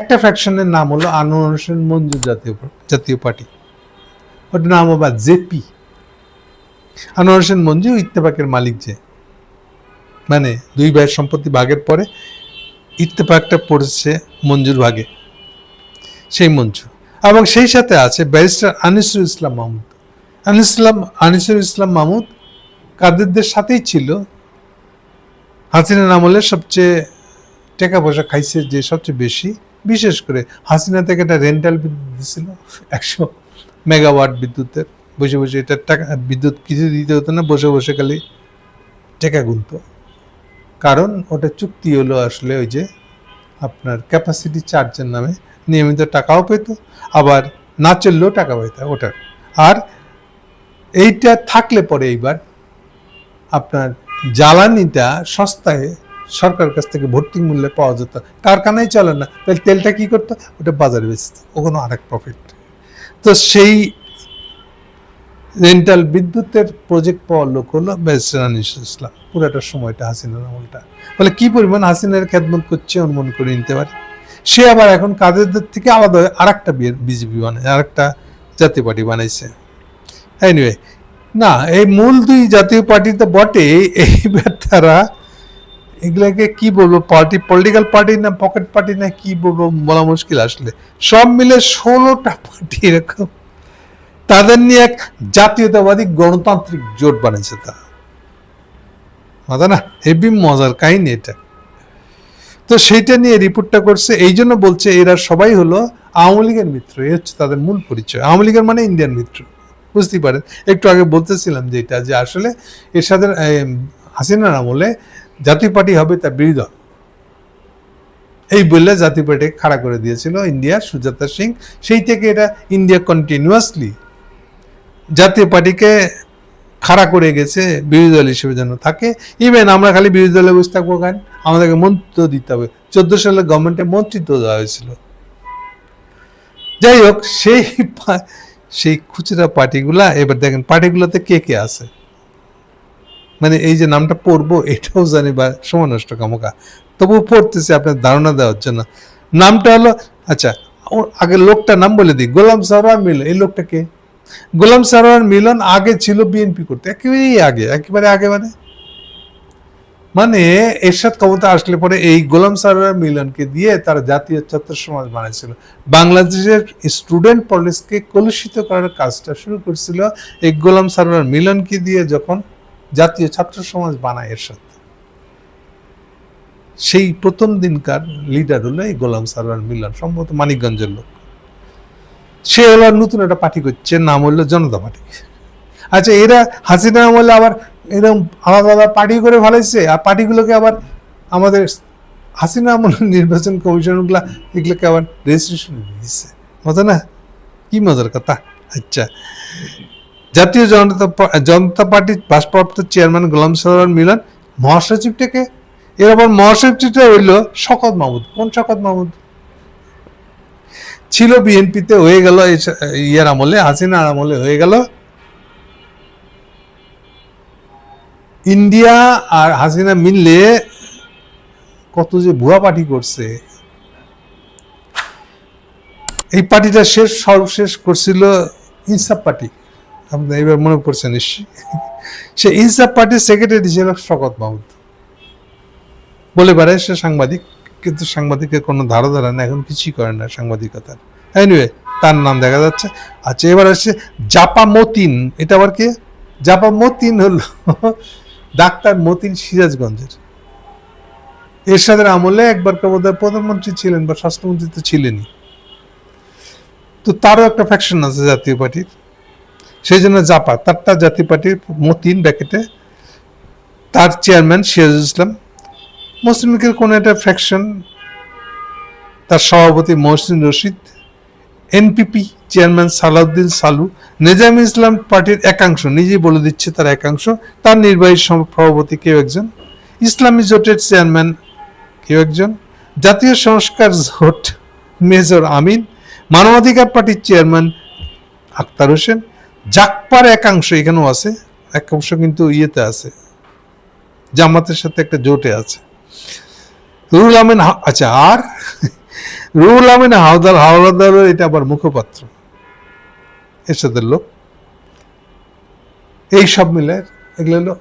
একটা ফ্যাকশনের নাম হলো আনোয়ার হোসেন মঞ্জু জাতীয় পার্টি, ওটার নাম আবার জেপি। আনোয়ার হোসেন মঞ্জু ইত্তেফাকের মালিক, যে মানে দুই ভাইয়ের সম্পত্তি ভাগের পরে ইত্তেফাকটা পড়েছে মঞ্জুর ভাগে, সেই মঞ্জু। এবং সেই সাথে আছে ব্যারিস্টার আনিসুর ইসলাম মাহমুদ। আনিসুর ইসলাম মাহমুদ কাদেরদের সাথেই ছিল। হাসিনার আমলে সবচেয়ে টাকা পয়সা খাইছে যে সবচেয়ে বেশি, বিশেষ করে হাসিনা থেকে একটা রেন্টাল বিদ্যুৎ দিছিল 100 মেগাওয়াট বিদ্যুতের। বসে বসে এটা টাকা বিদ্যুৎ কিছু দিতে হতো না, বসে বসে খালি টাকা গুনতো। কারণ ওটা চুক্তি হলো আসলে ওই যে আপনার ক্যাপাসিটি চার্জের নামে নিয়মিত টাকাও পেত, আবার না চললেও টাকা পেত ওটার। আর এইটা থাকলে পরে এইবার আপনার জ্বালানিটা সস্তায় সরকারের কাছ থেকে ভর্তি মূল্যে পাওয়া যেত, কারখানায় চলে না, তাহলে তেলটা কি করতো, ওটা বাজারে বেচত, ওখানে আরেক প্রফিট। তো সেই রেন্টাল বিদ্যুতের প্রজেক্ট পাওয়ার লোক হলো ব্যারিস্টার আনিসুর ইসলাম, পুরোটা সময়টা হাসিনার আমলটা। বলে কি পরিমাণ হাসিনার খেদমত করছে অনুমান করে নিতে পারে। সে আবার এখন কাদেরদের থেকে আলাদা হয়ে আর একটা বিজেপি বানায়, আর একটা জাতীয় পার্টি বানাইছে। এনিওয়ে, না এই মূল দুই জাতীয় পার্টি তো বটে, এইবার তারা এগুলাকে কি বলবো, পলিটিক্যাল পার্টি না পকেট পার্টি না কি বলবো বলা মুশকিল। আসলে সব মিলে 16টা পার্টি এরকম, তাদের নিয়ে এক জাতীয়তাবাদী গণতান্ত্রিক জোট বানিয়েছে। তারা মজা না, হেভি মজার কাহিনী এটা। তো সেইটা নিয়ে রিপোর্টটা করছে, এই জন্য বলছে এরা সবাই হলো আওয়ামী লীগের মিত্র। এই হচ্ছে তাদের মূল পরিচয়। আওয়ামী লীগের মানে ইন্ডিয়ান মিত্র, বুঝতেই পারেন। একটু আগে বলতেছিলাম যে এটা যে আসলে এরশাদের হাসিনার আমলে জাতীয় পার্টি হবে তার বিরোধী দল, এই বললে জাতীয় পার্টি খাড়া করে দিয়েছিল ইন্ডিয়ার সুজাতা সিং। সেই থেকে এটা ইন্ডিয়া কন্টিনিউয়াসলি জাতীয় পার্টিকে খাড়া করে গেছে বিরোধী দল হিসেবে যেন থাকে। ইভেন আমরা খালি বিরোধী দলে বসে থাকবো, কেন, আমাদেরকে মন্ত্রিত্ব দিতে হবে। 14 সালে গভর্নমেন্টে মন্ত্রিত্ব দেওয়া হয়েছিল। যাই হোক, সেই খুচরা পার্টিগুলা, এবার দেখেন পার্টিগুলোতে কে কে আছে, মানে এই যে নামটা পড়বো এটাও জানি বা সময় নষ্ট কামকা, তবুও পড়তেছি আপনার ধারণা দেওয়ার জন্য। নামটা হলো, আচ্ছা আগে লোকটার নাম বলে দিই, গোলাম সারোয়ার মিলন। এই লোকটা কে? গোলাম সারোয়ার মিলন আগে ছিল বিএনপি করতে, একেবারে আগে মানে এরশাদ ক্ষমতা আসলে পরে এই গোলাম সারোয়ার মিলনকে দিয়ে তারা জাতীয় ছাত্র সমাজ বানাইছিল। বাংলাদেশের স্টুডেন্ট পলিটিক্সকে কলুষিত করার কাজটা শুরু করছিল এই গোলাম সারোয়ার মিলনকে দিয়ে, যখন জাতীয় ছাত্র সমাজ বানায় এরশাদ। সেই প্রথম দিনকার লিডার হলো এই গোলাম সারোয়ার মিলন, সম্ভবত মানিকগঞ্জের লোক। সে হলো নতুন একটা পার্টি করছে, নাম হলো জনতা পার্টি। আচ্ছা, এরা হাসিনা আমলে আবার এরকম আলাদা আলাদা পার্টি করে ফেলাইছে, আর পার্টিগুলোকে আবার আমাদের হাসিনা আমলের নির্বাচন কমিশনগুলা এগুলোকে আবার রেজিস্ট্রেশন দিচ্ছে। মজা না, কি মজার কথা। আচ্ছা, জাতীয় জনতা পার্টির ভারপ্রাপ্ত চেয়ারম্যান গোলাম সারোয়ার মিলন, মহাসচিবটাকে, এর আবার মহাসচিবটা হইল শওকত মাহমুদ। কোন শওকত মাহমুদ? ছিল বিএনপিতে, হয়ে গেল ইয়ার আমলে, হাসিনার আমলে হয়ে গেল ইন্ডিয়া। আর হাসিনা মিললে কত যে ভুয়া পার্টি করছে। এই পার্টিটা সর্বশেষ করছিল ইনসাফ পার্টি, আপনার এবার মনে পড়ছে নিশ্চয়ই। সে ইনসাফ পার্টির সেক্রেটারি ছিল শওকত মাহমুদ। বলে পারে সে সাংবাদিক, কিন্তু সাংবাদিকের কোনো ধারা না, এখন কিছুই করে না সাংবাদিকতার। এনিওয়ে, তার নাম দেখা যাচ্ছে। আচ্ছা, এবার আসছে জাপা মতিন। এটা আবার কে? জাপা মতিন হলো ডাক্তার মতিন, সিরাজগঞ্জের। এরশাদের আমলে একবার বোধহয় প্রধানমন্ত্রী ছিলেন বা স্বাস্থ্যমন্ত্রী তো ছিলেনই। তো তারও একটা ফ্যাকশন আছে জাতীয় পার্টির, সেই জন্য জাপা, তারটা জাতীয় পার্টির মতিন ব্র্যাকেটে, তার চেয়ারম্যান সিরাজুল ইসলাম। মুসলিম লীগের কোন একটা ফ্যাকশন, তার সভাপতি মহসিন রশিদ। এনপিপি চেয়ারম্যান সালাউদ্দিন সালু। নিজামী ইসলাম পার্টির একাংশ, নিজেই বলে দিচ্ছে তার একাংশ, তার নির্বাহী সভাপতি কেউ একজন। ইসলামী জোটের চেয়ারম্যান কেউ একজন। জাতীয় সংস্কার জোট মেজর আমিন। মানবাধিকার পার্টির চেয়ারম্যান আক্তার হোসেন। জাকপার একাংশ এখানেও আছে, একাংশ কিন্তু ইয়েতে আছে, জামাতের সাথে একটা জোটে আছে। রুহুল আমিন। আচ্ছা, আর রুহুল আমিন হাওলাদার এটা আবার মুখপাত্র, এরশাদের লোক। এই সব মিলে এগুলো হলো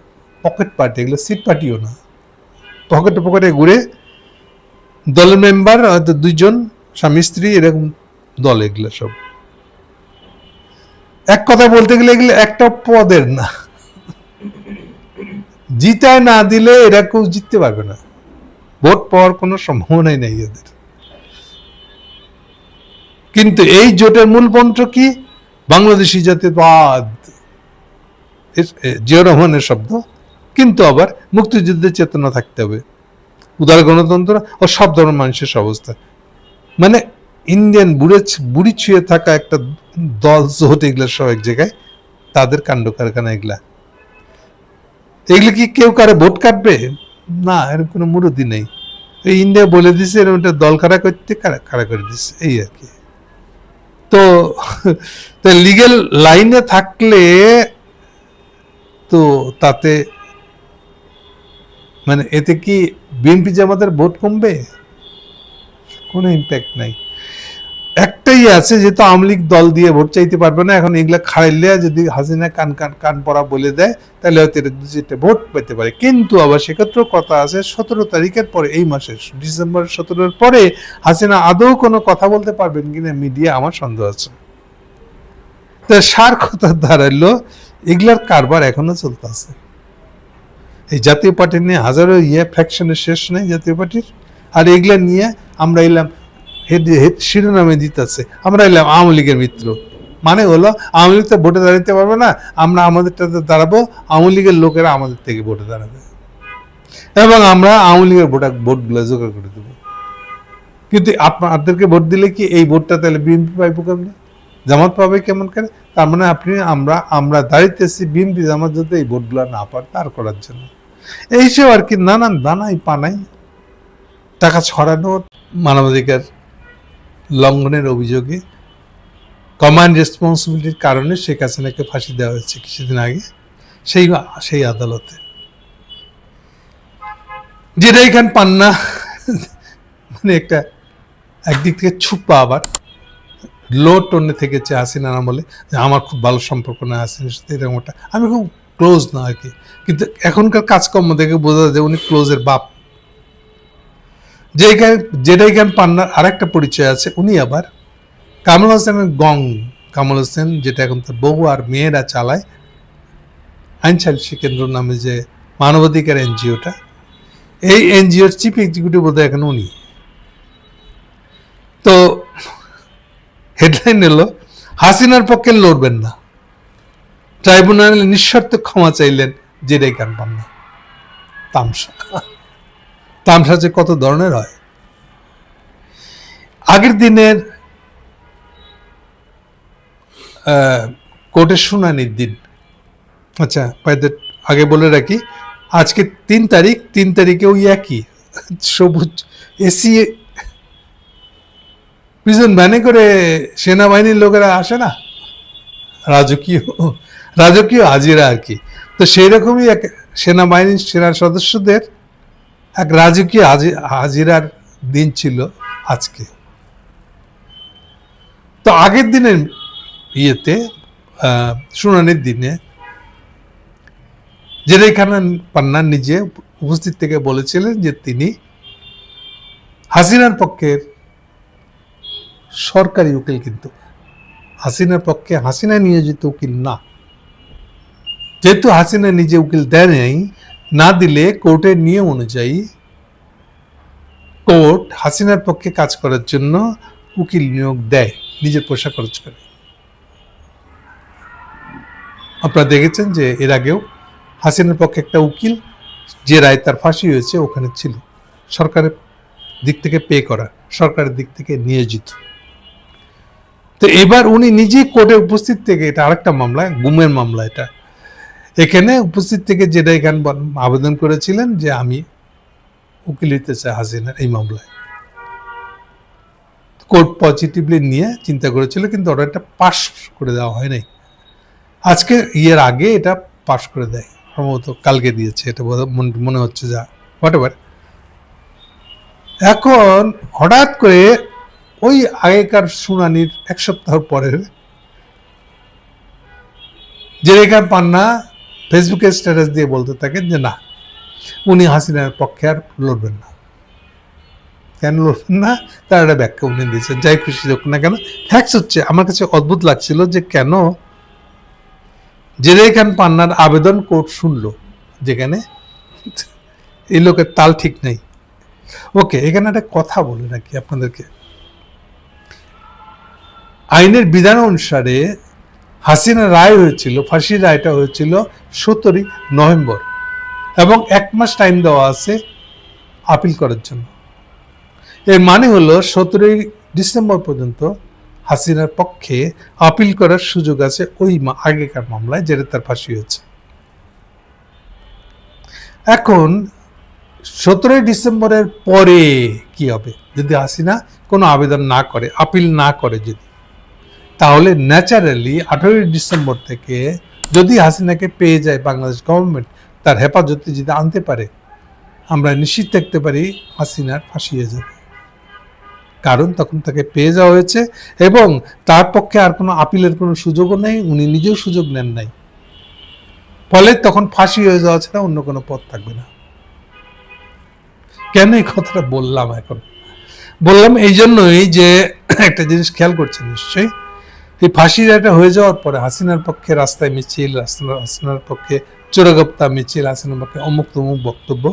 পকেট পার্টি, এগুলো সিট পার্টিও না, পকেটে পকেটে ঘুরে দলের মেম্বার হয়তো 2 জন স্বামী স্ত্রী, এরকম দল এগুলো সব। এক কথা বলতে গেলে এগুলো একটা পদের না, জিতায় না দিলে এরা কেউ জিততে পারবে না, ভোট পাওয়ার কোনো সম্ভাবনাই নেই এদের। কিন্তু এই জোটের মূল মন্ত্র কি? বাংলাদেশি জাতীয়তাবাদ, জিয়া রহমানের শব্দ, কিন্তু আবার মুক্তিযুদ্ধের চেতনা থাকতে হবে, উদার গণতন্ত্র ও সব ধরনের মানুষের অবস্থা। মানে ইন্ডিয়ান বুড়ি ছুঁয়ে থাকা একটা দল জোট, এগুলা সব এক জায়গায়, তাদের কাণ্ড কারখানা এগুলা। এগুলো কি কেউ কারে ভোট কাটবে? না, এরকম কোনো মুরুদি নেই। এই ইন্ডিয়া বলে দিছে এরকম একটা দল খাড়া করতে, খাড়া করে দিচ্ছে, এই আর কি। তো লিগেল লাইনে থাকলে তো তাতে মানে এতে কি বিএনপি জামাতের ভোট কমবে? কোনো ইম্প্যাক্ট নাই। একটাই আছে, যেহেতু আওয়ামী লীগ দল দিয়ে ভোট চাইতে পারবে না, এখন এগুলা খাড়াইলে যদি হাসিনা কান পড়া বলে দেয়, তাহলে হয়তো এটা 2-4টা ভোট পেতে পারে। কিন্তু আবার সেক্ষেত্রেও কথা আছে, 17 তারিখের পরে, এই মাসের ডিসেম্বর 17-এর পরে হাসিনা আদৌ কোনো কথা বলতে পারবেন কিনা মিডিয়া, আমার সন্দেহ আছে। তো সার কথা দাঁড়াইলো, এগুলার কারবার এখনো চলতে আছে। এই জাতীয় পার্টি নিয়ে হাজারো ফ্যাকশনের শেষ নেই জাতীয় পার্টির। আর এগুলা নিয়ে আমরা এলাম শিরোনামে দিতেছে, আমরা এলাম আওয়ামী লীগের মিত্র। মানে হলো আওয়ামী লীগ তো ভোটে দাঁড়াতে পারবে না, আমরা আমাদেরটাতে দাঁড়াবো, আওয়ামী লীগের লোকেরা আমাদের থেকে ভোটে দাঁড়াবে, এবং আমরা আওয়ামী লীগের ভোটগুলো জোগাড় করে দেবো। কিন্তু আপনাদেরকে ভোট দিলে কি এই ভোটটা তাহলে বিএনপি পাইবো কেমন, জামাত পাবে কেমন করে? তার মানে আমরা দাঁড়িয়েছি বিএনপি জামাত যাতে এই ভোটগুলো না পার তার করার জন্য। এইসব আর কি নানান দানাই পানাই, টাকা ছড়ানোর, মানবাধিকার লঙ্ঘনের অভিযোগে কমান্ড রেসপন্সিবিলিটির কারণে শেখ হাসিনাকে ফাঁসি দেওয়া হয়েছে কিছুদিন আগে সেই আদালতে। যেটা এখানে পান না, মানে একটা একদিক থেকে ছুপা, আবার লো টোনে থেকেছে হাসিনার আমলে, যে আমার খুব ভালো সম্পর্ক না হাসিনার সাথে, এরকমটা আমি খুব ক্লোজ না আর কি। কিন্তু এখনকার কাজকর্ম দেখে বোঝা যায় উনি ক্লোজের বাপ। যেটা এখানে পান্নার আরেকটা পরিচয় আছে, উনি আবার কামাল হোসেনের কামাল হোসেন, যেটা এখন তার বউ আর মেয়েরা চালায়, আইন সালিসি কেন্দ্র নামে যে মানবাধিকার এনজিওটা, এই এনজিওর চিফ এক্সিকিউটিভ বোধহয় এখন উনি। তো হেডলাইন এলো, হাসিনার পক্ষে লড়বেন না, ট্রাইব্যুনালে নিঃশর্ত ক্ষমা চাইলেন জেডাই খান পান্না। তামসা যে কত ধরনের হয়। আগের দিনের কোর্টের শুনানির দিন, আচ্ছা আগে বলে রাখি, আজকে 3 তারিখ, 3 তারিখে ওই একই সবুজ এসি প্রিজন ভ্যানে করে সেনাবাহিনীর লোকেরা আসে না, রাজকীয় হাজিরা আর কি। তো সেই রকমই এক সেনাবাহিনীর সেনা সদস্যদের এক রাজকীয় হাজিরার দিন ছিল আজকে। তো আগের দিনের ইয়েতে শুনানির দিনে জেডাই খান পান্না নিজে উপস্থিত থেকে বলেছিলেন যে তিনি হাসিনার পক্ষের সরকারি উকিল, কিন্তু হাসিনার পক্ষে হাসিনা নিয়োজিত উকিল না। যেহেতু হাসিনা নিজে উকিল দেয় নাই, না দিলে কোর্টের নিয়ম অনুযায়ী কোর্ট হাসিনার পক্ষে কাজ করার জন্য উকিল নিয়োগ দেয় নিজের পয়সা খরচ করে। আপনারা দেখেছেন যে এর আগেও হাসিনার পক্ষে একটা উকিল, যে রায় তার ফাঁসি হয়েছে, ওখানে ছিল, সরকারের দিক থেকে পে করা, সরকারের দিক থেকে নিয়োজিত। তো এবার উনি নিজেই কোর্টে উপস্থিত থেকে, এটা আরেকটা মামলা, গুমের মামলা এটা, এখানে উপস্থিত থেকে জেডাই খান আবেদন করেছিলেন যে আমি উকিল হইতে চাই হাসিনার এই মামলায়। কোর্ট পজিটিভলি নিয়ে চিন্তা করেছিল, কিন্তু অর্ডারটা পাস করে দেওয়া হয় নাই। আজকে ইয়ের আগে এটা পাস করে দেয়, সম্ভবত কালকে দিয়েছে, এটা মনে হচ্ছে, যা হোয়াট এভার। এখন হঠাৎ করে ওই আগেকার শুনানির এক সপ্তাহ পরের জেরে খান পান্না ফেসবুকে স্ট্যাটাস দিয়ে বলতে থাকেন যে না, উনি হাসিনার পক্ষে আর লড়বেন না। কেন লড়বেন না তার একটা ব্যাখ্যা উনি দিয়েছেন, যাই খুশি হোক না কেন। ফ্যাক্টস হচ্ছে, আমার কাছে অদ্ভুত লাগছিল যে কেন জেরে খান পান্নার আবেদন কোর্ট শুনলো, যেখানে এই লোকের তাল ঠিক নেই। ওকে, এখানে একটা কথা বলে রাখি আপনাদেরকে। আইনের বিধান অনুসারে হাসিনা রায় হয়েছিল, ফাঁসির রায়টা হয়েছিল 17 নভেম্বর, এবং 1 মাস টাইম দেওয়া আছে আপিল করার জন্য। এর মানে হলো 17 ডিসেম্বর পর্যন্ত হাসিনার পক্ষে আপিল করার সুযোগ আছে ওই আগেকার মামলায় যেটা তার ফাঁসি হয়েছে। এখন 17 ডিসেম্বরের পরে কি হবে যদি হাসিনা কোনো আবেদন না করে, আপিল না করে যদি, তাহলে ন্যাচারালি 18 ডিসেম্বর থেকে যদি হাসিনাকে পেয়ে যায় বাংলাদেশ গভর্নমেন্ট, তার হেফাজতে যদি আনতে পারে, আমরা নিশ্চিত থাকতে পারি হাসিনার ফাঁসি হয়ে যাবে। কারণ তখন তাকে পেয়ে যাওয়া হয়েছে এবং তার পক্ষে আর কোনো আপিলের কোনো সুযোগও নেই, উনি নিজেও সুযোগ নেন নাই। ফলে তখন ফাঁসি হয়ে যাওয়া ছাড়া অন্য কোনো পথ থাকবে না। কেন এই কথাটা বললাম? এখন বললাম এই জন্যই যে একটা জিনিস খেয়াল করছেন নিশ্চয়ই, এই ফাঁসি রায়টা হয়ে যাওয়ার পরে হাসিনার পক্ষে রাস্তায় মিছিল, হাসিনার পক্ষে চোরাগোপ্তা মিছিল, হাসিনার পক্ষে অমুক তমুক বক্তব্য,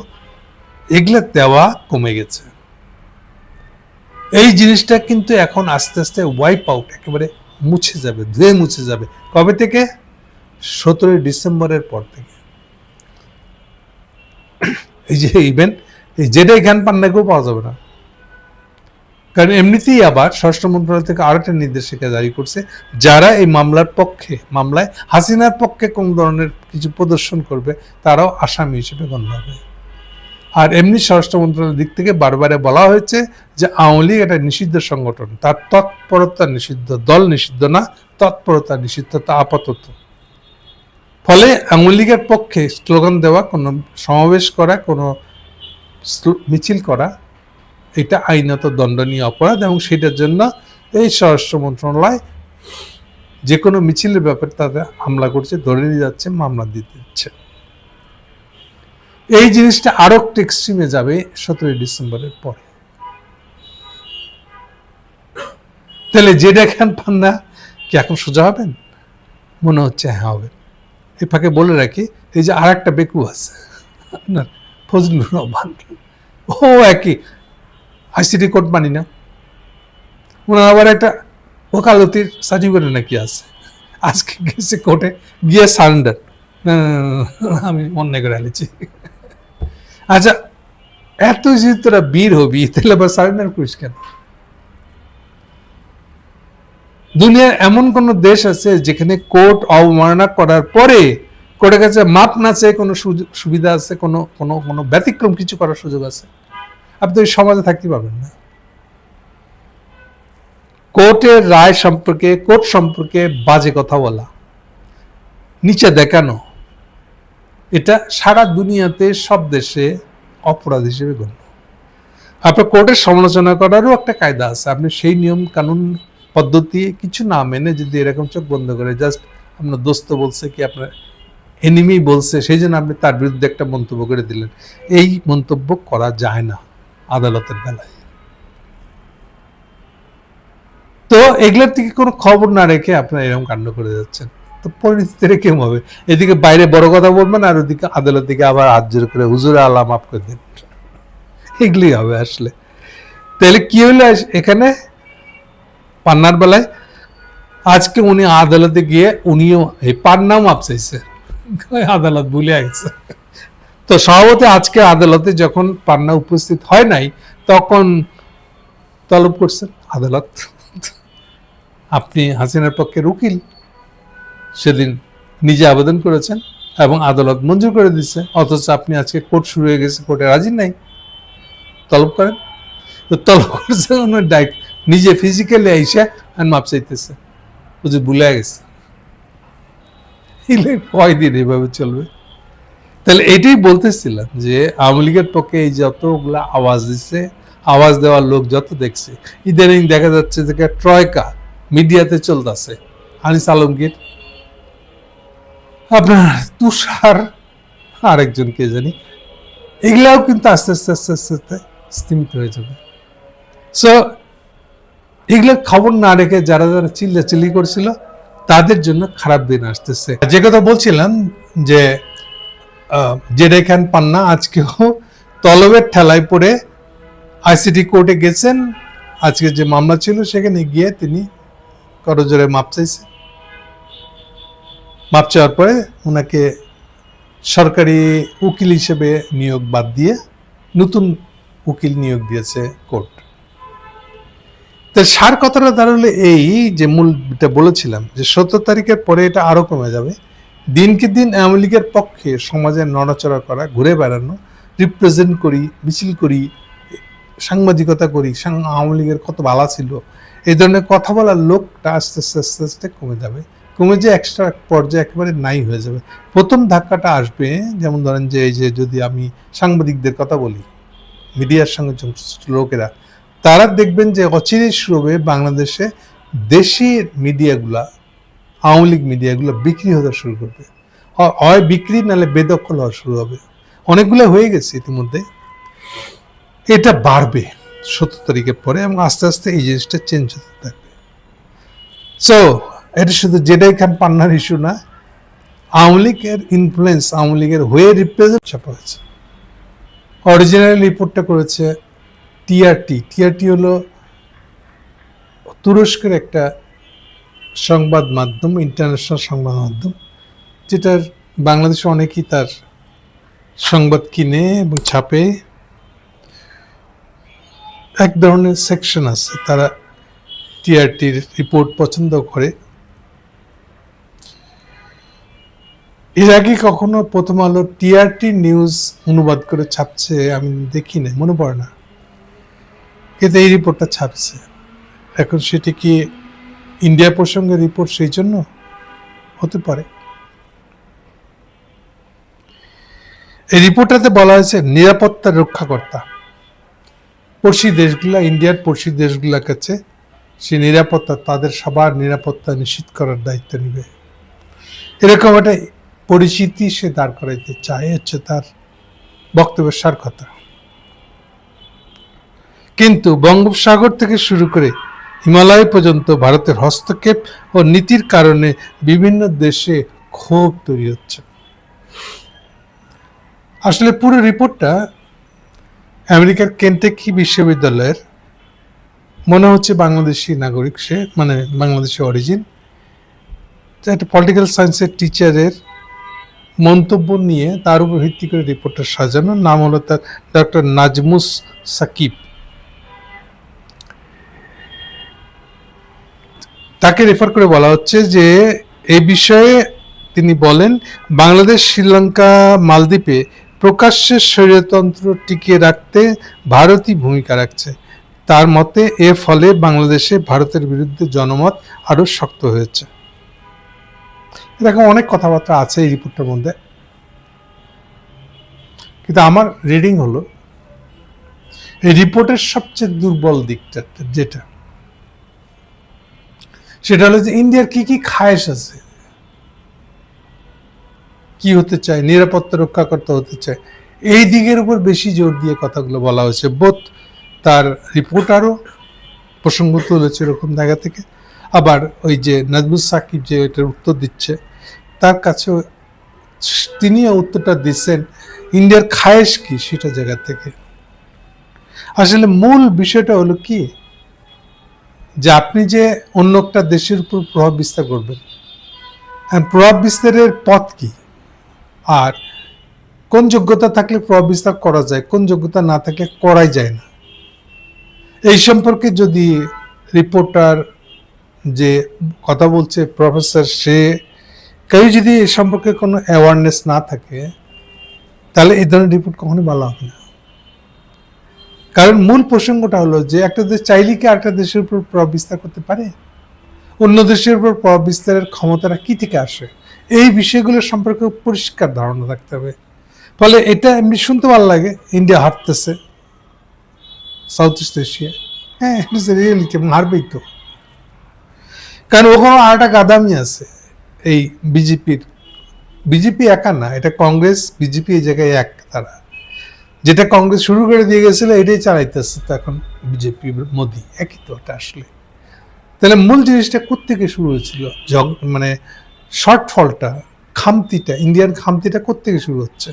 এগুলো দেওয়া কমে গেছে। এই জিনিসটা কিন্তু এখন আস্তে আস্তে ওয়াইপ আউট, একেবারে মুছে যাবে, ধুয়ে মুছে যাবে। কবে থেকে? 17 ডিসেম্বরের পর থেকে। এই যে ইভেন্ট, এই যেটাই জ্ঞান পান্নাকেও পাওয়া যাবে না। কারণ এমনিতেই আবার স্বরাষ্ট্র মন্ত্রণালয় থেকে আরো একটা নির্দেশিকা জারি করছে, যারা এই মামলার পক্ষে, মামলায় হাসিনার পক্ষে কোন ধরনের কিছু প্রদর্শন করবে তারাও আসামি হিসেবে গণ্য হবে। আর এমনি স্বরাষ্ট্র মন্ত্রণালয়ের দিক থেকে বারবারে বলা হয়েছে যে আওয়ামী লীগ একটা নিষিদ্ধ সংগঠন, তার তৎপরতা নিষিদ্ধ, দল নিষিদ্ধ না, তৎপরতা নিষিদ্ধ, তা আপাতত। ফলে আওয়ামী লীগের পক্ষে স্লোগান দেওয়া, কোনো সমাবেশ করা, কোনো মিছিল করা, এটা আইনত দণ্ডনীয় অপরাধ, এবং সেটার জন্য এই স্বরাষ্ট্র মন্ত্রণালয় যে কোনো মিছিলের ব্যাপারে তাদের হামলা করছে, ধরে নিয়ে যাচ্ছে, মামলা দিতে দিচ্ছে। এই জিনিসটা আরো একটু এক্সট্রিমে যাবে 17 ডিসেম্বরের পরে। তাহলে যেটা খান পান্না কি এখন সোজা হবেন? মনে হচ্ছে হ্যাঁ হবে। এই ফাঁকে বলে রাখি, এই যে আর একটা বেকু আছে আপনার ফজলুর রহমান, ও একই আইসিটি কোড মানি না, ওনার আবার একটা ওকালতির সার্টিফিকেট নাকি আছে, আজকে গেছে কোর্টে গিয়ে সারেন্ডার, আমি অন্যায় করে আলেছি। আচ্ছা, এত যে তোরা বীর হবি, তাহলে আবার সারেন্ডার করিস কেন? দুনিয়ার এমন কোন দেশ আছে যেখানে কোর্ট অবমাননা করার পরে কোর্টের কাছে মাপ না চেয়ে কোনো সুবিধা আছে, কোনো কোনো কোনো ব্যতিক্রম কিছু করার সুযোগ আছে? আপনি ওই সমাজে থাকতে পারবেন না। কোর্টের রায় সম্পর্কে, কোর্ট সম্পর্কে বাজে কথা বলা, নিচে দেখানো, এটা সারা দুনিয়াতে সব দেশে অপরাধ হিসেবে গণ্য। আপনার কোর্টের সমালোচনা করারও একটা কায়দা আছে। আপনি সেই নিয়ম কানুন পদ্ধতি কিছু না মেনে যদি এরকম চোখ বন্ধ করে জাস্ট আপনার দোস্ত বলছে কি আপনার এনিমি বলছে, সেই জন্য আপনি তার বিরুদ্ধে একটা মন্তব্য করে দিলেন, এই মন্তব্য করা যায় না আদালতের বেলায়। তো এগুলোর থেকে কোনো খবর না রেখে আপনারা এরকম কাণ্ড করে যাচ্ছেন, তো পরিস্থিতি কেমন হবে? এদিকে বাইরে বড় কথা বলবেন, আর ওদিকে আদালত থেকে আবার হাত জোর করে হুজুর আল্লাহ মাফ করে দিন, এগুলি হবে আসলে। তাহলে কি হলো এখানে পান্নার বেলায়? আজকে উনি আদালতে গিয়ে উনিও এই পান্নাও মাপ চাইছে, আদালত ভুলে গেছে। তো স্বভাবতই আজকে আদালতে যখন পান্না উপস্থিত হয় নাই, তখন তলব করছেন আদালত, আপনি হাসিনার পক্ষের উকিল, সেদিন নিজে আবেদন করেছেন এবং আদালত মঞ্জুর করে দিচ্ছে, অথচ আপনি আজকে কোর্ট শুরু হয়ে গেছে, কোর্টে রাজি নাই, তলব করেন। তো তলব করছে ডাইরেক্ট নিজে ফিজিক্যালি আইসা আর মাপ চাইতেছে, ও যে ভুলে গেছে। কয়দিন এভাবে চলবে? তাহলে এটাই বলতেছিলাম যে আওয়ামী লীগের পক্ষে এই যতগুলা আওয়াজ দিচ্ছে, আওয়াজ দেওয়ার লোক যত দেখছি, ইদানিং দেখা যাচ্ছে যে ট্রয়কা মিডিয়াতে চলতেছে, আনিস আলমগীর, আপনার তুষার, আরেকজন কে জানি, এগুলাও কিন্তু আস্তে আস্তে আস্তে আস্তে আস্তে স্তীমিত হয়ে যাবে। সো এগুলো খবর না রেখে যারা যারা চিল্লাচিল্লি করছিল তাদের জন্য খারাপ দিন আসতেছে। যে কথা বলছিলাম যে জেডে খান পান্না আজকেও তলবের ঠেলায় পড়ে আইসিটি কোর্টে গেছেন। আজকে যে মামলা ছিল সেখানে গিয়ে তিনি করজোরে মাপ চাইছেন। মাপ চাওয়ার পরে ওনাকে সরকারি উকিল হিসেবে নিয়োগ বাদ দিয়ে নতুন উকিল নিয়োগ দিয়েছে কোর্ট। তো সার কথাটা দাঁড়ালে এই যে মূলটা বলেছিলাম যে 17 তারিখের পরে এটা আরো কমে যাবে। দিনকে দিন আওয়ামী লীগের পক্ষে সমাজে নড়াচড়া করা, ঘুরে বেড়ানো, রিপ্রেজেন্ট করি, মিছিল করি, সাংবাদিকতা করি, আওয়ামী লীগের কত ভালো ছিল, এই ধরনের কথা বলার লোকটা আস্তে আস্তে আস্তে আস্তে কমে যাবে। কমে যে এক্সট্রা পর্যায়ে একেবারে নাই হয়ে যাবে। প্রথম ধাক্কাটা আসবে, যেমন ধরেন যে এই যে যদি আমি সাংবাদিকদের কথা বলি, মিডিয়ার সঙ্গে লোকেরা, তারা দেখবেন যে অচিরেই শুরু হবে বাংলাদেশে দেশি মিডিয়াগুলা, আওয়ামী লীগ মিডিয়াগুলো বিক্রি হতে শুরু করবে। হয় বিক্রি, নাহলে বেদখল হওয়া শুরু হবে। অনেকগুলো হয়ে গেছে ইতিমধ্যে। এটা বাড়বে 17 তারিখের পরে এবং আস্তে আস্তে এই জিনিসটা চেঞ্জ হতে থাকবে। সো এটা শুধু জেডাই খান পান্নার ইস্যু না, আওয়ামী লীগের ইনফ্লুয়েন্স, আওয়ামী লীগের হয়ে রিপ্রেজেন্ট ছাপা হয়েছে। অরিজিনাল রিপোর্টটা করেছে টিআরটি। টিআরটি হলো তুরস্কের একটা সংবাদ মাধ্যম, ইন্টারন্যাশনাল সংবাদ মাধ্যম, যেটার বাংলাদেশে অনেকেই তার সংবাদ কিনে এবং ছাপে। এক ধরনের সেকশন আছে, তারা টিআরটির রিপোর্ট পছন্দ করে। এর আগে কখনো প্রথম আলো টিআরটি নিউজ অনুবাদ করে ছাপছে আমি দেখি না, মনে পড়ে না, কিন্তু এই রিপোর্টটা ছাপছে। এখন সেটি কি ইন্ডিয়া প্রসঙ্গে রিপোর্ট, সেই জন্য হতে পারে। এই রিপোর্টটাতে বলা হয়েছে নিরাপত্তার রক্ষাকর্তা পড়শি দেশগুলা, ইন্ডিয়ার পড়শি দেশগুলোর কাছে সে নিরাপত্তা, তাদের সবার নিরাপত্তা নিশ্চিত করার দায়িত্ব নিবে, এরকম একটা পরিচিতি সে দাঁড় করাইতে চায়, হচ্ছে তার বক্তব্যের সার কথা। কিন্তু বঙ্গোপসাগর থেকে শুরু করে হিমালয় পর্যন্ত ভারতের হস্তক্ষেপ ও নীতির কারণে বিভিন্ন দেশে ক্ষোভ তৈরি হচ্ছে। আসলে পুরো রিপোর্টটা আমেরিকার কেন্টাকি বিশ্ববিদ্যালয়ের, মনে হচ্ছে বাংলাদেশি নাগরিক, সে মানে বাংলাদেশি অরিজিন, একটা পলিটিক্যাল সায়েন্সের টিচারের মন্তব্য নিয়ে তার উপর ভিত্তি করে রিপোর্টটা সাজানো। নাম হলো তার ডক্টর নাজমুস সাকিব। তাকে রেফার করে বলা হচ্ছে যে এই বিষয়ে তিনি বলেন, বাংলাদেশ, শ্রীলঙ্কা, মালদ্বীপে প্রকাশ্যে স্বৈরতন্ত্র টিকিয়ে রাখতে ভারতই ভূমিকা রাখছে। তার মতে এর ফলে বাংলাদেশে ভারতের বিরুদ্ধে জনমত আরো শক্ত হয়েছে। এরকম অনেক কথাবার্তা আছে এই রিপোর্টের মধ্যে, কিন্তু আমার রিডিং হলো এই রিপোর্টের সবচেয়ে দুর্বল দিকটা যেটা, সেটা হলো যে ইন্ডিয়ার কি কি খায়েশ আছে, কি হতে চায়, নিরাপত্তা রক্ষাকর্তা হতে চায়, এই দিকের উপর বেশি জোর দিয়ে কথাগুলো বলা হয়েছে। বোধ তার রিপোর্টারও প্রসঙ্গ তুলেছে এরকম জায়গা থেকে, আবার ওই যে নাজমুস সাকিব যে এটার উত্তর দিচ্ছে তার কাছে তিনিও উত্তরটা দিচ্ছেন ইন্ডিয়ার খায়েশ কি সেটা জায়গা থেকে। আসলে মূল বিষয়টা হলো কি, যে আপনি যে অন্য একটা দেশের উপর প্রভাব বিস্তার করবেন, প্রভাব বিস্তারের পথ কি, আর কোন যোগ্যতা থাকলে প্রভাব বিস্তার করা যায়, কোন যোগ্যতা না থাকলে করাই যায় না, এই সম্পর্কে যদি রিপোর্টার যে কথা বলছে প্রফেসর, সে কেউ যদি এ সম্পর্কে কোনো অ্যাওয়ারনেস না থাকে, তাহলে এই ধরনের রিপোর্ট কখনোই ভালো হবে না। কারণ মূল প্রসঙ্গটা হলো যে একটা দেশ চাইলে কি আরেকটা দেশের উপর প্রভাব বিস্তার করতে পারে, অন্য দেশের উপর প্রভাব বিস্তারের ক্ষমতাটা কি থেকে আসে, এই বিষয়গুলো সম্পর্কে পরিষ্কার ধারণা রাখতে হবে। ফলে এটা এমনি শুনতে ভালো লাগে, ইন্ডিয়া হারতেছে, সাউথ ইস্ট এশিয়া। হ্যাঁ, ইট ইজ রিয়েলিটি, মারবেই তো। কারণ ওখানে আর একটা গাদামি আছে এই বিজেপি একা না, এটা কংগ্রেস বিজেপি এই জায়গায় এক। তারা যেটা কংগ্রেস শুরু করে দিয়ে গেছিল এটাই চালাইতেছে তো এখন বিজেপি, মোদি একই তো। এটা আসলে তাহলে মূল জিনিসটা কোত্থেকে শুরু হয়েছিল? মানে শর্টফলটা, খামতিটা, ইন্ডিয়ান খামতিটা কোত্থেকে শুরু হচ্ছে?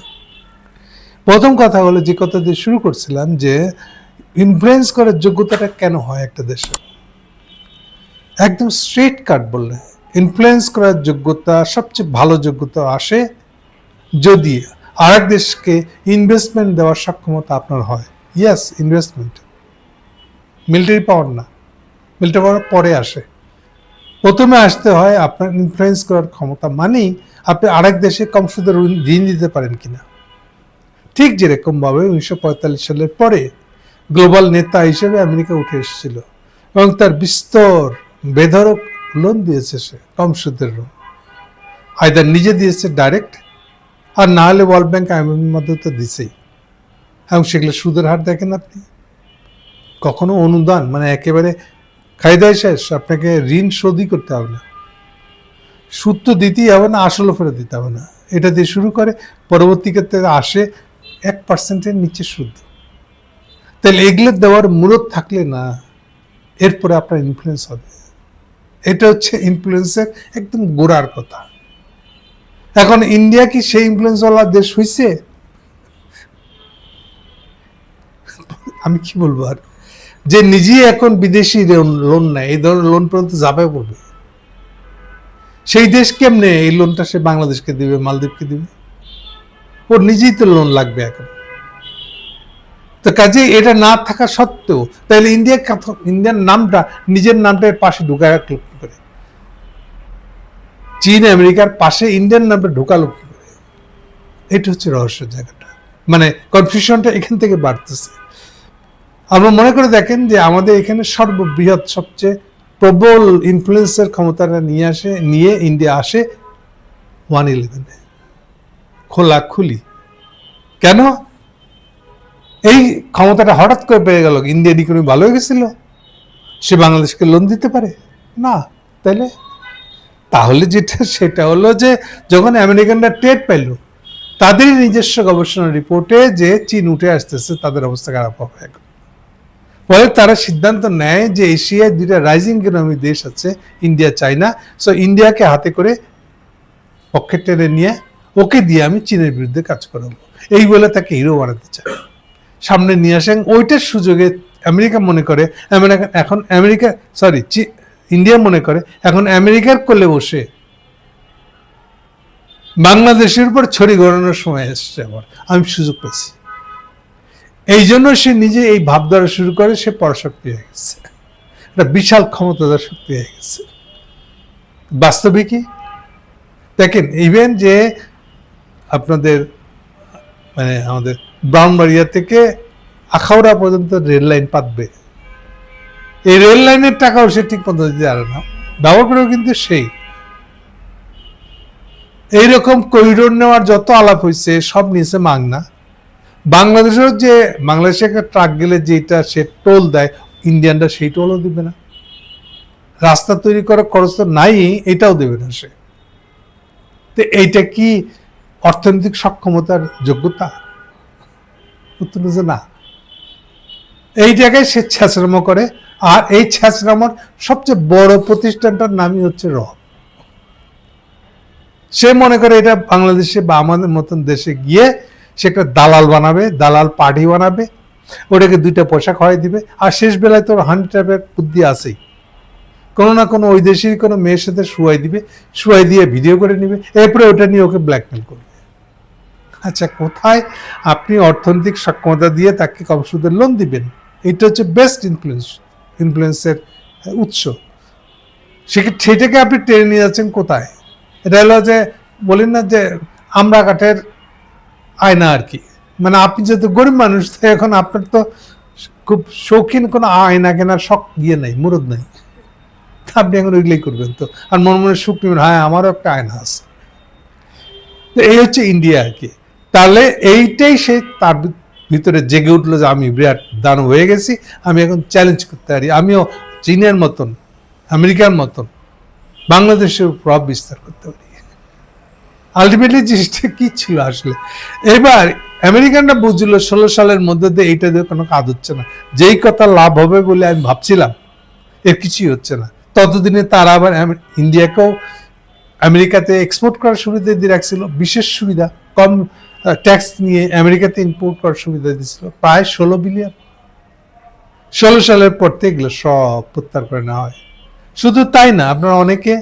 প্রথম কথা হলো যে কথা দিয়ে শুরু করছিলাম, যে ইনফ্লুয়েন্স করার যোগ্যতাটা কেন হয় একটা দেশে। একদম স্ট্রেট কাট বললে ইনফ্লুয়েন্স করার যোগ্যতা, সবচেয়ে ভালো যোগ্যতা আসে যদি আর এক দেশকে ইনভেস্টমেন্ট দেওয়ার সক্ষমতা আপনার হয়। ইয়েস, ইনভেস্টমেন্ট, মিলিটারি পাওয়ার না, মিলিটারি পাওয়ার পরে আসে। প্রথমে আসতে হয় আপনার ইনফ্লুয়েন্স করার ক্ষমতা, মানেই আপনি আরেক দেশে কম সুদে ঋণ দিতে পারেন কিনা। ঠিক যেরকম ভাবে 1945 সালের পরে গ্লোবাল নেতা হিসেবে আমেরিকা উঠে এসেছিল এবং তার বিস্তর বেধরক লোন দিয়েছে, সে কম সুদের লোন, আইদার নিজে দিয়েছে ডাইরেক্ট, আর না হলে ওয়ার্ল্ড ব্যাংক আইএমএফের মধ্যে তো দিছেই। এবং সেগুলো সুদের হার দেখেন আপনি, কখনো অনুদান, মানে একেবারে কায়দায় শেষ, আপনাকে ঋণ শোধই করতে হবে না, সুদ তো দিতেই হবে না, আসলও ফেরত দিতে হবে না, এটা দিয়ে শুরু করে পরবর্তী ক্ষেত্রে আসে 1% নিচে সুদ। তাহলে এগুলো দেওয়ার মূলত থাকলে না, এরপরে আপনার ইনফ্লুয়েন্স হবে। এটা হচ্ছে ইনফ্লুয়েন্সের একদম গোড়ার কথা। এখন ইন্ডিয়া কি সেই ইনফ্লুয়েন্সওয়ালা দেশ হয়েছে? আমি কি বলবো আর, যে নিজেই এখন বিদেশি লোন নেয়, এই ধরনের লোন পর্যন্ত যাবে পড়বে, সেই দেশ কেমনে এই লোনটা সে বাংলাদেশকে দিবে, মালদ্বীপকে দিবে? ওর নিজেই তো লোন লাগবে এখন। তো কাজে এটা না থাকা সত্ত্বেও তাহলে ইন্ডিয়ান নামটা, নিজের নামটা পাশে ঢুকায় রাখলো কি করে? চীন আমেরিকার পাশে ইন্ডিয়ান নামটা ঢুকালো কি করে? এটা হচ্ছে রহস্যের জায়গাটা, মানে কনফিউশনটা এখান থেকে বাড়তেছে। আমরা মনে করে দেখেন যে আমাদের এখানে সর্ববৃহৎ, সবচেয়ে প্রবল ইনফ্লুয়েন্সের ক্ষমতাটা নিয়ে ইন্ডিয়া আসে 1/11 খোলাখুলি। কেন এই ক্ষমতাটা হঠাৎ করে পেয়ে গেল? ইন্ডিয়ান ইকোনমি ভালো হয়ে গেছিল, সে বাংলাদেশকে লোন দিতে পারে না? তাহলে যেটা সেটা হলো যে যখন আমেরিকানরা টের পেল তাদের নিজস্ব গবেষণা রিপোর্টে যে চীন উঠে আসতেছে, তাদের অবস্থা খারাপ হবে এখন। ফলে তারা সিদ্ধান্ত নেয় যে এশিয়ায় দুইটা রাইজিং ইকোনমি দেশ আছে, ইন্ডিয়া, চায়না। সো ইন্ডিয়াকে হাতে করে পক্ষে টেনে নিয়ে ওকে দিয়ে আমি চীনের বিরুদ্ধে কাজ করাবো, এই বলে তাকে হিরো বানাতে চায়, সামনে নিয়ে আসেন। ওইটার সুযোগে আমেরিকা মনে করে ইন্ডিয়া মনে করে এখন আমেরিকার কোলে বসে বাংলাদেশের উপর ছড়ি ঘোরানোর সময় এসছে, আবার আমি সুযোগ পেয়েছি। এই জন্য সে নিজে এই ভাবধারা শুরু করে, সে পরাশক্তি হয়ে গেছে, একটা বিশাল ক্ষমতাদার শক্তি হয়ে গেছে। বাস্তবিকই দেখেন, ইভেন যে আপনাদের মানে আমাদের ব্রাউনবাড়িয়া থেকে আখাউড়া পর্যন্ত রেল লাইন পাতবে, এই রেল লাইনের টাকাও সে ঠিক মতো দিতে পারে না, ব্যবহার করেও কিন্তু সেই এইরকম করিডোর নেওয়ার যত আলাপ হয়েছে সব নিয়েছে মাগনা। বাংলাদেশের যে বাংলাদেশে একটা ট্রাক গেলে যেটা সে টোল দেয়, ইন্ডিয়ানরা সেই টোলও দিবে না, রাস্তা তৈরি করার খরচ তো নাই, এটাও দেবে না সে। তো এইটা কি অর্থনৈতিক সক্ষমতার যোগ্যতা? উত্তর হচ্ছে না। এই জায়গায় সে ছ্যাঁচড়ামো করে, আর এই ছ্যাঁচড়ামোর সবচেয়ে বড় প্রতিষ্ঠানটার নামই হচ্ছে সে মনে করে এটা বাংলাদেশে বা আমাদের মতন দেশে গিয়ে সে একটা দালাল বানাবে, দালাল পার্টি বানাবে, ওটাকে 2টা পয়সা খাওয়াই দিবে, আর শেষ বেলায় তোর হান্ডি টাইপের বুদ্ধি আছেই, কোনো না কোনো ওই দেশের কোনো মেয়ের সাথে শুয়াই দিয়ে ভিডিও করে নিবে, এরপরে ওটা নিয়ে ওকে ব্ল্যাকমেল করবে। আচ্ছা, কোথায় আপনি অর্থনৈতিক সক্ষমতা দিয়ে তাকে কম সুদের লোন দিবেন? এটা হচ্ছে বেস্ট ইনফ্লুয়েন্সের উৎস। সেটাকে আপনি টেনে নিয়ে যাচ্ছেন কোথায়? এটা হলো যে বলেন না যে আমরা কাঠের আয়না আর কি, মানে আপনি যেহেতু গরিব মানুষ, এখন আপনার তো খুব শৌখিন কোনো আয়না কেনার শখ নাই, মুরদ নাই, আপনি এখন ওইগুলোই করবেন তো, আর মনে সুখ নেবেন, হ্যাঁ আমারও একটা আয়না আছে। তো এই হচ্ছে ইন্ডিয়া আর কি। তাহলে এইটাই সে তার ভিতরে জেগে উঠলো যে আমি বিরাট দানব হয়ে গেছি, আমি এখন চ্যালেঞ্জ করতে পারি, আমিও চীনের মতন আমেরিকার মতন বাংলাদেশের প্রভাব বিস্তার করতে পারি। আলটিমেটলি জিনিসটা কি ছিল আসলে, এবার আমেরিকানরা বুঝলো 16 সালের মধ্যে দিয়ে এইটা দিয়ে কোনো কাজ হচ্ছে না, যেই কথা লাভ হবে বলে আমি ভাবছিলাম এর কিছুই হচ্ছে না। ততদিনে তারা আবার ইন্ডিয়াকেও আমেরিকাতে এক্সপোর্ট করার সুবিধা দিয়ে রাখছিল, বিশেষ সুবিধা, কম ট্যাক্স নিয়ে আমেরিকাতে ইম্পোর্ট করার সুবিধা দিয়েছিল, প্রায় 16 বিলিয়ন। 16 সালের পর থেকে এগুলো সব প্রত্যাহার করে নেওয়া হয়। শুধু তাই না, আপনারা অনেকে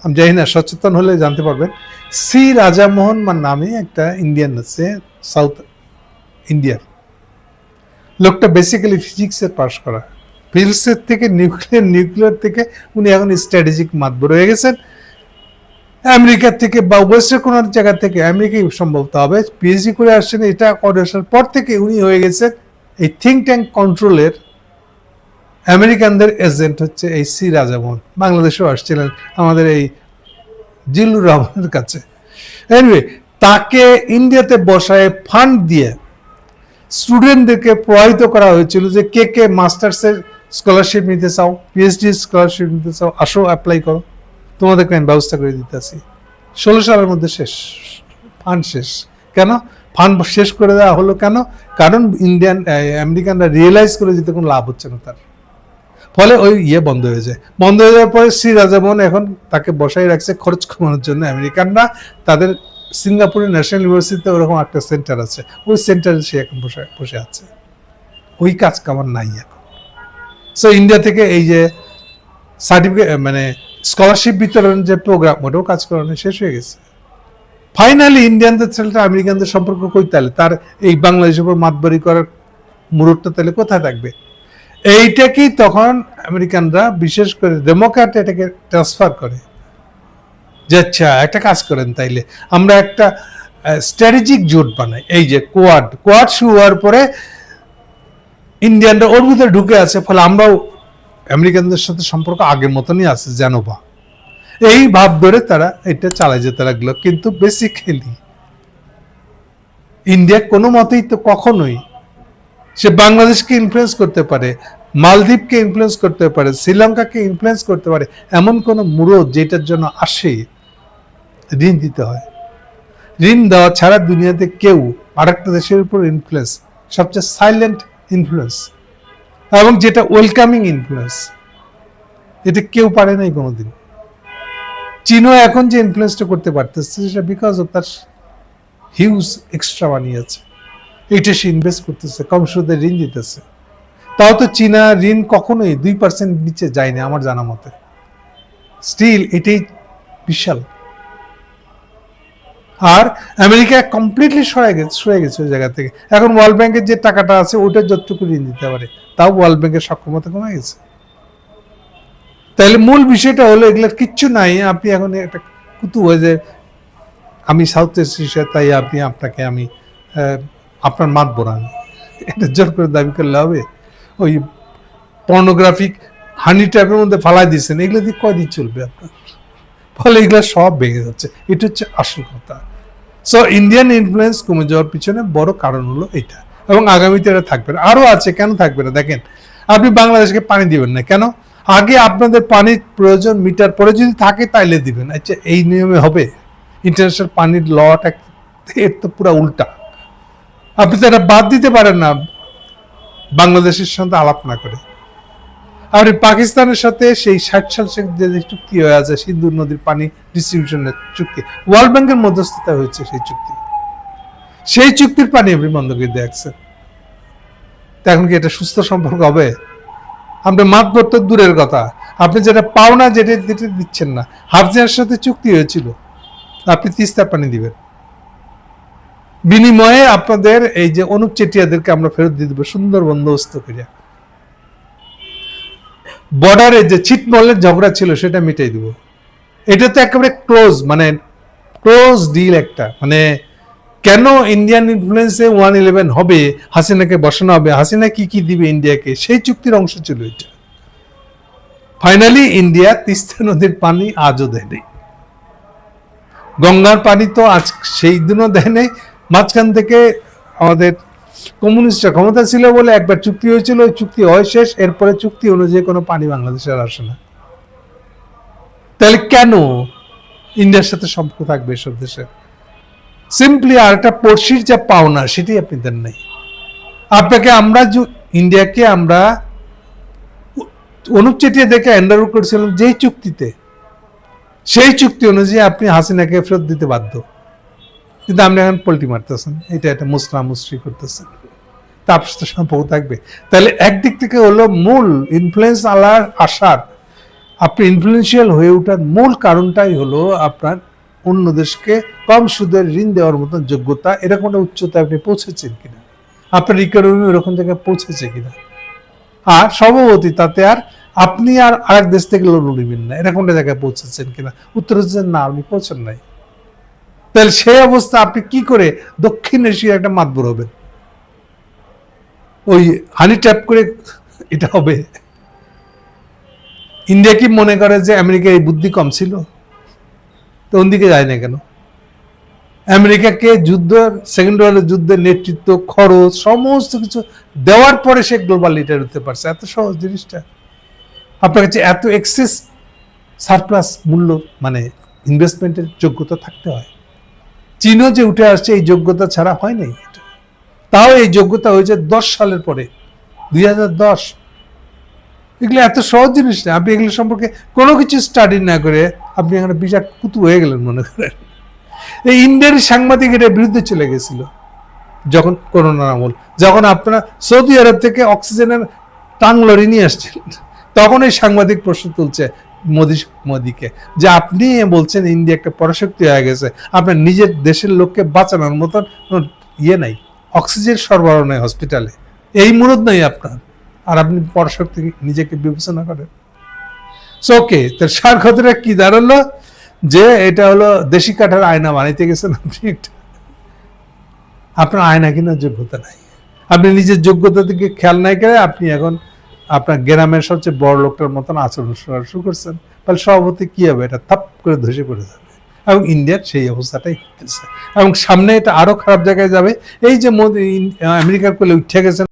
আমি জানি না, সচেতন হলে জানতে পারবেন, সি রাজামোহন নামে একটা ইন্ডিয়ান আছে সাউথ ইন্ডিয়ার, লোকটা বেসিক্যালি ফিজিক্সের পাশ করা, ফিজিক্সের থেকে নিউক্লিয়ার থেকে উনি এখন স্ট্র্যাটেজিক মাতবর হয়ে গেছেন। আমেরিকা থেকে বা ওয়েস্টের কোন জায়গা থেকে, আমেরিকাই সম্ভবত হবে, পিএইচডি করে আসছেন। এটা করে আসার পর থেকে উনি হয়ে গেছেন এই থিঙ্ক ট্যাঙ্ক কন্ট্রোলের আমেরিকানদের এজেন্ট, হচ্ছে এই সি রাজামোহন। বাংলাদেশেও আসছিলেন আমাদের এই জিল্লুর রহমানের কাছে। এনিওয়ে, তাকে ইন্ডিয়াতে বসায় ফান্ড দিয়ে স্টুডেন্টদেরকে প্রভাবিত করা হয়েছিল যে কে কে মাস্টার্সের স্কলারশিপ নিতে চাও, পিএইচডি স্কলারশিপ নিতে চাও, আসো অ্যাপ্লাই করো, তোমাদেরকে আমি ব্যবস্থা করে দিতেছি। 16 সালের মধ্যে শেষ, ফান্ড শেষ। কেন ফান্ড শেষ করে দেওয়া হলো? কেন? কারণ আমেরিকানরা রিয়েলাইজ করে যেতে কোনো লাভ হচ্ছে না তার, ফলে ওই বন্ধ হয়ে যায়। বন্ধ হয়ে যাওয়ার পরে শ্রী রাজামোহন এখন তাকে বসাই রাখছে খরচ কমানোর জন্য। আমেরিকানরা তাদের সিঙ্গাপুরের ন্যাশনাল ইউনিভার্সিটিতে ওরকম একটা সেন্টার আছে, ওই সেন্টারে সে এখন বসে আছে। ওই কাজ কামার নাই এখন। সো ইন্ডিয়া থেকে এই যে সার্টিফিকেট মানে স্কলারশিপ বিতরণ যে প্রোগ্রাম, ওটাও কাজ করানো শেষ হয়ে গেছে। ফাইনালি ইন্ডিয়ানদের ছেলেটা আমেরিকানদের সম্পর্ক কই, তাহলে তার এই বাংলাদেশের উপর মাতবাড়ি করার মুরুটটা তাহলে কোথায় থাকবে? এইটাকেই তখন আমেরিকানরা, বিশেষ করে ডেমোক্র্যাট, এটাকে ট্রান্সফার করে যে আচ্ছা একটা কাজ করেন, তাইলে আমরা একটা স্ট্র্যাটেজিক জোট বানাই। এই যে কোয়াড শুরু হওয়ার পরে ইন্ডিয়ানরা ওর ভিতরে ঢুকে আছে, ফলে আমরাও আমেরিকানদের সাথে সম্পর্ক আগের মতনই আছে যেন বা, এই ভাব ধরে তারা এটা চালাই যেতে লাগলো। কিন্তু বেসিক্যালি ইন্ডিয়া কোনো মতেই তো কখনোই সে বাংলাদেশকে ইনফ্লুয়েন্স করতে পারে, মালদ্বীপকে ইনফ্লুয়েন্স করতে পারে, শ্রীলঙ্কাকে ইনফ্লুয়েন্স করতে পারে, এমন কোন মুরদ যেটার জন্য আসে ঋণ দিতে হয়। ঋণ দেওয়া ছাড়া দুনিয়াতে কেউ আরেকটা দেশের উপর ইনফ্লুয়েন্স, সবচেয়ে সাইলেন্ট ইনফ্লুয়েন্স এবং যেটা ওয়েলকামিং ইনফ্লুয়েন্স, এটা কেউ পারে নাই কোনোদিন। চীনও এখন যে ইনফ্লুয়েন্সটা করতে পারতেছে সেটা বিকজ অফ তার হিউজ এক্সট্রা মানি আছে, এটা সে ইনভেস্ট করতেছে, কম সুদে ঋণ দিতেছে। তাও তো চীনা ঋণ কখনোই 2% নিচে যায়নি আমার জানা মতে। স্টিল এটাই বিশাল। আর আমেরিকা কমপ্লিটলি সরে গেছে ওই জায়গা থেকে। এখন ওয়ার্ল্ড ব্যাংকের যে টাকাটা আছে ওটা যতটুকু ঋণ দিতে পারে, তাও ওয়ার্ল্ড ব্যাংকের সক্ষমতা কমে গেছে। তাহলে মূল বিষয়টা হলো এগুলোর কিচ্ছু নাই। আপনি এখন একটা কুতু হয়ে যে আমি সাউথ ইস্ট এশিয়া, তাই আপনাকে আমি আপনার মাত বোনান, এটা জোর করে দাবি করলে হবে? ওই পর্নোগ্রাফিক হানি ট্র্যাপের মধ্যে ফালাই দিচ্ছেন, এগুলো দিয়ে কয়দিন চলবে আপনার? ফলে এগুলো সব ভেঙে যাচ্ছে, এটা হচ্ছে আসল কথা। সো ইন্ডিয়ান ইনফ্লুয়েন্স কমে যাওয়ার পিছনে বড় কারণ হলো এটা, এবং আগামীতে এটা থাকবে না। আরো আছে, কেন থাকবে না? দেখেন, আপনি বাংলাদেশকে পানি দিবেন না কেন? আগে আপনাদের পানির প্রয়োজন মিটার পরে যদি থাকে তাইলে দিবেন। আচ্ছা, এই নিয়মে হবে? ইন্টারন্যাশনাল পানির লটা এর তো পুরো উল্টা। আপনি তো এটা বাদ দিতে পারেন না বাংলাদেশের সাথে আলাপ না করে। আর পাকিস্তানের সাথে সেই 60 সাল যে চুক্তি হয়ে আছে, সিন্ধু নদীর পানি ডিস্ট্রিবিউশনের চুক্তি, ওয়ার্ল্ড ব্যাংকের মধ্যস্থতা হয়েছে সেই চুক্তির পানি আপনি বন্ধ করে দেখছেন। এখন কি এটা সুস্থ সম্পর্ক হবে? আপনি মাতবর তো দূরের কথা, আপনি যেটা পাওনা যেটা দিচ্ছেন না। হাফজিয়ার সাথে চুক্তি হয়েছিল আপনি তিস্তার পানি দিবেন, বিনিময়ে আপনাদের এই যে অনুপ চেটিয়াদেরকে আমরা ফেরত দিয়ে দেবো সুন্দর বন্দোবস্ত করে। বর্ডারে যে ছিটমহলের ঝগড়া ছিল সেটা মিটাই দিব। এটা তো একেবারে ক্লোজ ডিল একটা। মানে কেন ইন্ডিয়ান ইনফ্লুয়েন্সে 111 হবে, হাসিনাকে বসানো হবে, হাসিনা কি কি দিবে ইন্ডিয়াকে, সেই চুক্তির অংশ ছিল এটা। ফাইনালি ইন্ডিয়া তিস্তা নদীর পানি আজও দেয় নেই, গঙ্গার পানি তো আজ সেই দিনও দেয় নেই। মাঝখান থেকে আমাদের কমিউনিস্টরা ক্ষমতা ছিল বলে একবার চুক্তি হয়েছিল, ওই চুক্তি হয় শেষ, এরপরে চুক্তি অনুযায়ী কোনো পানি বাংলাদেশের আসে না। তাহলে কেন ইন্ডিয়ার সাথে সম্পর্ক থাকবে এসব দেশের? সিম্পলি আর একটা পড়শির যে পাওনা সেটি আপনি দেন নাই। আপনাকে আমরা ইন্ডিয়াকে আমরা অনুপ চেটিয়া দেখে এন্ডারও করেছিলাম যেই চুক্তিতে, সেই চুক্তি অনুযায়ী আপনি হাসিনাকে ফেরত দিতে বাধ্য, কিন্তু আপনি এখন পল্টি মারতেছেন, এটা একটা মুসরি করতেছেন, তা আপনার সাথে সম্পর্ক থাকবে? তাহলে একদিক থেকে হলো মূল ইনফ্লুয়েন্স আসার, আপনি ইনফ্লুয়েন্সিয়াল হয়ে ওঠার মূল কারণটাই হলো আপনার অন্য দেশকে কম সুদের ঋণ দেওয়ার মতন যোগ্যতা, এরকম একটা উচ্চতায় আপনি পৌঁছেছেন কিনা, আপনার ইকোনমি ওরকম জায়গায় পৌঁছেছে কিনা। আর সভাপতি তাতে আর আপনি আর আরেক দেশ থেকে লোন নেবেন না, এরকম একটা জায়গায় পৌঁছেছেন কিনা? উত্তর হচ্ছে না, আপনি পৌঁছেন নাই। তাহলে সেই অবস্থা আপনি কি করে দক্ষিণ এশিয়ার একটা মাতবর হবেন? ওই হানি ট্যাপ করে এটা হবে? ইন্ডিয়া কি মনে করে যে আমেরিকা এই বুদ্ধি কম ছিল? তো ওদিকে যায় না কেন? আমেরিকাকে সেকেন্ড ওয়ার্ল্ড যুদ্ধের নেতৃত্ব, খরচ, সমস্ত কিছু দেওয়ার পরে সে গ্লোবাল লিডার হতে পারছে। এত সহজ জিনিসটা? আপনার কাছে এত এক্সেস সারপ্লাস মূল্য মানে ইনভেস্টমেন্টের যোগ্যতা থাকতে হয়। চীনও যে উঠে আসছে এই যোগ্যতা ছাড়া হয় নাই। তাও এই যোগ্যতা হয়েছে 10 সালের পরে, 2010। এগুলো এত সহজ জিনিস না। আপনি এগুলো সম্পর্কে কোনো কিছু স্টাডি না করে আপনি এখানে বিরাট কুতু হয়ে গেলেন মনে করেন। এই ইন্ডিয়ার সাংবাদিক এটার বিরুদ্ধে চলে গেছিল যখন করোনার আমল, যখন আপনারা সৌদি আরব থেকে অক্সিজেনের টাং লরি নিয়ে আসছেন, তখন এই সাংবাদিক প্রশ্ন তুলছে মোদিকে যে আপনি বলছেন ইন্ডিয়া একটা পরাশক্তি হয়ে গেছে, আপনার নিজের দেশের লোককে বাঁচানোর মতন ইয়ে নাই, অক্সিজেন সরবরাহ নেই হসপিটালে, এই মুরদ নাই আপনার, আর আপনি পরাশক্তি নিজেকে বিবেচনা করেন। ওকে, তার সার কথাটা কি দাঁড়ালো? যে এটা হলো দেশি কাঠার আয়না বানাইতে গেছেন আপনি একটা, আপনার আয়না কেনার যোগ্যতা নাই, আপনি নিজের যোগ্যতা দিকে খেয়াল নাই করে আপনি এখন আপনার গ্রামের সবচেয়ে বড় লোকটার মতন আচরণ শুরু করছেন। তাহলে সভাপতি কি হবে? এটা থাপ করে ধসে পড়ে যাবে। এবং ইন্ডিয়ার সেই অবস্থাটাই হতেছে, এবং সামনে এটা আরো খারাপ জায়গায় যাবে। এই যে মোদি আমেরিকার কোলে উঠে গেছেন,